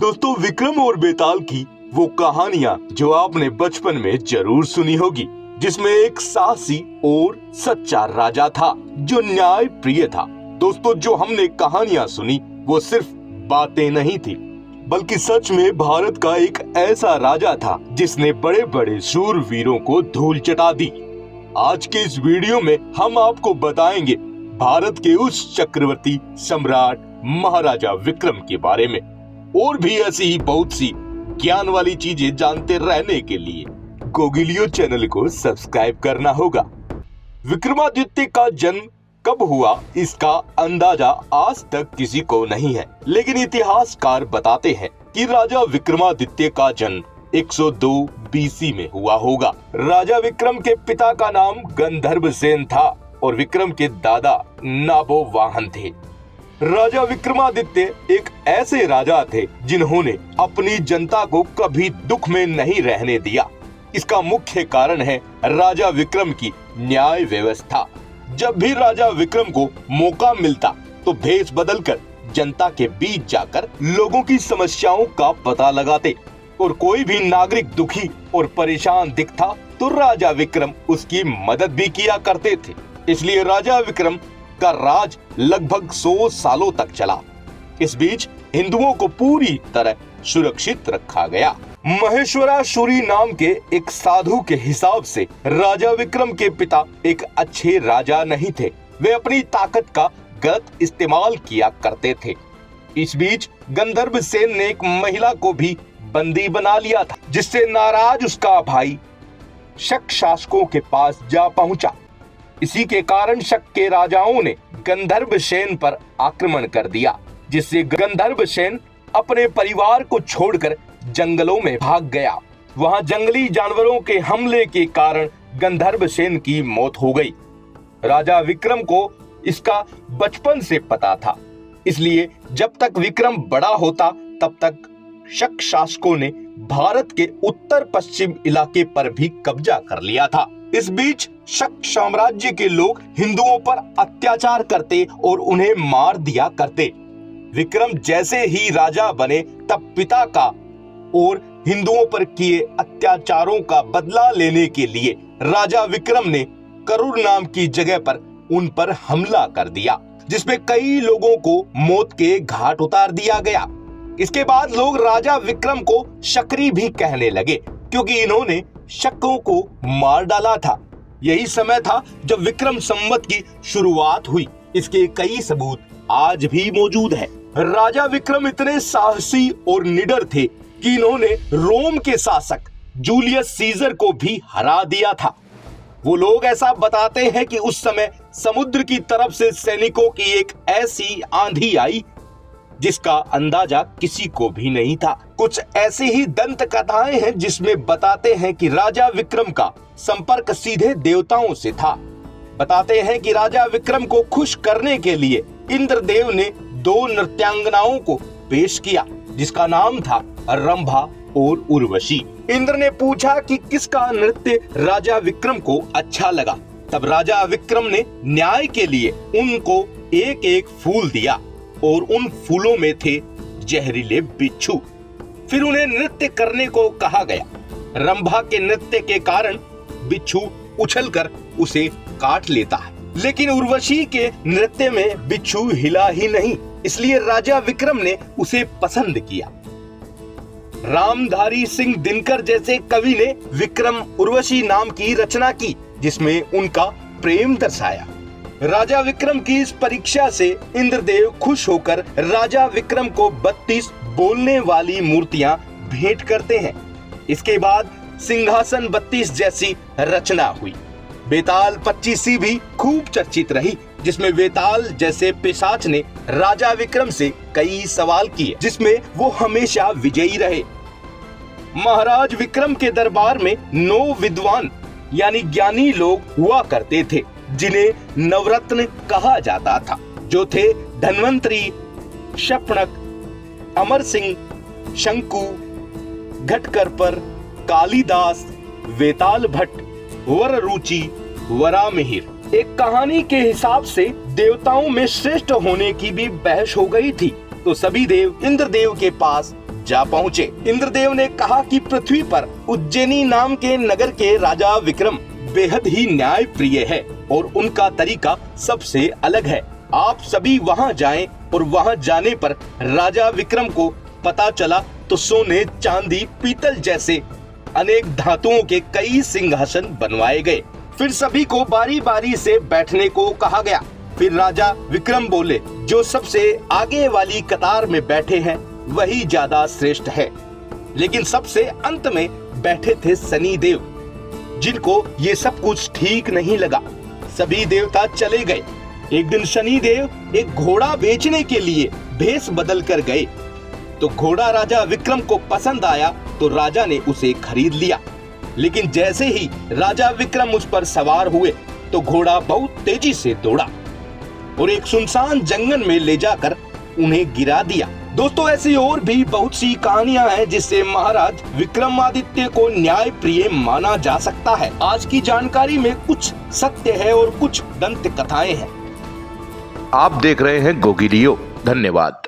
दोस्तों, विक्रम और बेताल की वो कहानियां जो आपने बचपन में जरूर सुनी होगी, जिसमें एक साहसी और सच्चा राजा था जो न्याय प्रिय था। दोस्तों, जो हमने कहानियां सुनी वो सिर्फ बातें नहीं थी, बल्कि सच में भारत का एक ऐसा राजा था जिसने बड़े बड़े शूरवीरों को धूल चटा दी। आज के इस वीडियो में हम आपको बताएंगे भारत के उस चक्रवर्ती सम्राट महाराजा विक्रम के बारे में, और भी ऐसी ही बहुत सी ज्ञान वाली चीजें जानते रहने के लिए गोगिलियो चैनल को सब्सक्राइब करना होगा। विक्रमादित्य का जन्म कब हुआ इसका अंदाजा आज तक किसी को नहीं है, लेकिन इतिहासकार बताते हैं कि राजा विक्रमादित्य का जन्म 102 बीसी में हुआ होगा। राजा विक्रम के पिता का नाम गंधर्वसेन था और विक्रम के दादा नाबोवाहन थे। राजा विक्रमादित्य एक ऐसे राजा थे जिन्होंने अपनी जनता को कभी दुख में नहीं रहने दिया। इसका मुख्य कारण है राजा विक्रम की न्याय व्यवस्था। जब भी राजा विक्रम को मौका मिलता तो भेष बदलकर जनता के बीच जाकर लोगों की समस्याओं का पता लगाते, और कोई भी नागरिक दुखी और परेशान दिखता तो राजा विक्रम उसकी मदद भी किया करते थे। इसलिए राजा विक्रम का राज लगभग 100 सालों तक चला। इस बीच हिंदुओं को पूरी तरह सुरक्षित रखा गया। महेश्वरासुरी नाम के एक साधु के हिसाब से राजा विक्रम के पिता एक अच्छे राजा नहीं थे। वे अपनी ताकत का गलत इस्तेमाल किया करते थे। इस बीच गंधर्वसेन ने एक महिला को भी बंदी बना लिया था, जिससे नाराज उसका भाई शक शासकों के पास जा पहुंचा। इसी के कारण शक के राजाओं ने गंधर्वसेन पर आक्रमण कर दिया, जिससे गंधर्वसेन अपने परिवार को छोड़कर जंगलों में भाग गया। वहां जंगली जानवरों के हमले के कारण गंधर्वसेन की मौत हो गई। राजा विक्रम को इसका बचपन से पता था, इसलिए जब तक विक्रम बड़ा होता तब तक शक शासकों ने भारत के उत्तर पश्चिम इलाके पर भी कब्जा कर लिया था। इस बीच शक साम्राज्य के लोग हिंदुओं पर अत्याचार करते और उन्हें मार दिया करते। विक्रम जैसे ही राजा बने तब पिता का और हिंदुओं पर किए अत्याचारों का बदला लेने के लिए राजा विक्रम ने करूर नाम की जगह पर उन पर हमला कर दिया, जिसमें कई लोगों को मौत के घाट उतार दिया गया। इसके बाद लोग राजा विक्रम को शकरी भी कहने लगे, क्योंकि इन्होंने शकों को मार डाला था। यही समय था जब विक्रम संवत की शुरुआत हुई। इसके कई सबूत आज भी मौजूद है। राजा विक्रम इतने साहसी और निडर थे कि इन्होंने रोम के शासक जूलियस सीजर को भी हरा दिया था। वो लोग ऐसा बताते हैं कि उस समय समुद्र की तरफ से सैनिकों की एक ऐसी आंधी आई जिसका अंदाजा किसी को भी नहीं था। कुछ ऐसी ही दंत कथाएं हैं जिसमें बताते हैं कि राजा विक्रम का संपर्क सीधे देवताओं से था। बताते हैं कि राजा विक्रम को खुश करने के लिए इंद्रदेव ने 2 नृत्यांगनाओं को पेश किया, जिसका नाम था रंभा और उर्वशी। इंद्र ने पूछा कि किसका नृत्य राजा विक्रम को अच्छा लगा। तब राजा विक्रम ने न्याय के लिए उनको एक एक फूल दिया, और उन फूलों में थे जहरीले बिच्छू। फिर उन्हें नृत्य करने को कहा गया। रंभा के नृत्य के कारण बिच्छू उछलकर उसे काट लेता है, लेकिन उर्वशी के नृत्य में बिच्छू हिला ही नहीं, इसलिए राजा विक्रम ने उसे पसंद किया। रामधारी सिंह दिनकर जैसे कवि ने विक्रम उर्वशी नाम की रचना की, जिसमें उनका प्रेम दर्शाया। राजा विक्रम की इस परीक्षा से इंद्रदेव खुश होकर राजा विक्रम को 32 बोलने वाली मूर्तियां भेंट करते हैं। इसके बाद सिंहासन 32 जैसी रचना हुई। बेताल 25 भी खूब चर्चित रही, जिसमें वेताल जैसे पिशाच ने राजा विक्रम से कई सवाल किए, जिसमें वो हमेशा विजयी रहे। महाराज विक्रम के दरबार में 9 विद्वान यानी ज्ञानी लोग हुआ करते थे, जिन्हें नवरत्न कहा जाता था, जो थे धन्वंतरी, शपनक, अमर सिंह, शंकु, घटकरपर, कालिदास, वेताल भट्ट, वररुचि, वरामिहिर। एक कहानी के हिसाब से देवताओं में श्रेष्ठ होने की भी बहस हो गई थी, तो सभी देव इंद्रदेव के पास जा पहुँचे। इंद्रदेव ने कहा कि पृथ्वी पर उज्जैनी नाम के नगर के राजा विक्रम बेहद ही न्याय प्रिय है और उनका तरीका सबसे अलग है। आप सभी वहां जाएं और वहां जाने पर राजा विक्रम को पता चला तो सोने, चांदी, पीतल जैसे अनेक धातुओं के कई सिंहासन बनवाए गए। फिर सभी को बारी बारी से बैठने को कहा गया। फिर राजा विक्रम बोले, जो सबसे आगे वाली कतार में बैठे हैं वही ज्यादा श्रेष्ठ है। लेकिन सबसे अंत में बैठे थे शनि देव, जिनको ये सब कुछ ठीक नहीं लगा। सभी देवता चले गए। एक दिन शनि देव एक घोड़ा बेचने के लिए भेष बदल कर गए तो घोड़ा राजा विक्रम को पसंद आया तो राजा ने उसे खरीद लिया। लेकिन जैसे ही राजा विक्रम उस पर सवार हुए तो घोड़ा बहुत तेजी से दौड़ा और एक सुनसान जंगल में ले जाकर उन्हें गिरा दिया। दोस्तों, ऐसी और भी बहुत सी कहानियां हैं जिससे महाराज विक्रमादित्य को न्याय प्रिय माना जा सकता है। आज की जानकारी में कुछ सत्य है और कुछ दंत कथाएं हैं। आप देख रहे हैं गोगिलियो। धन्यवाद।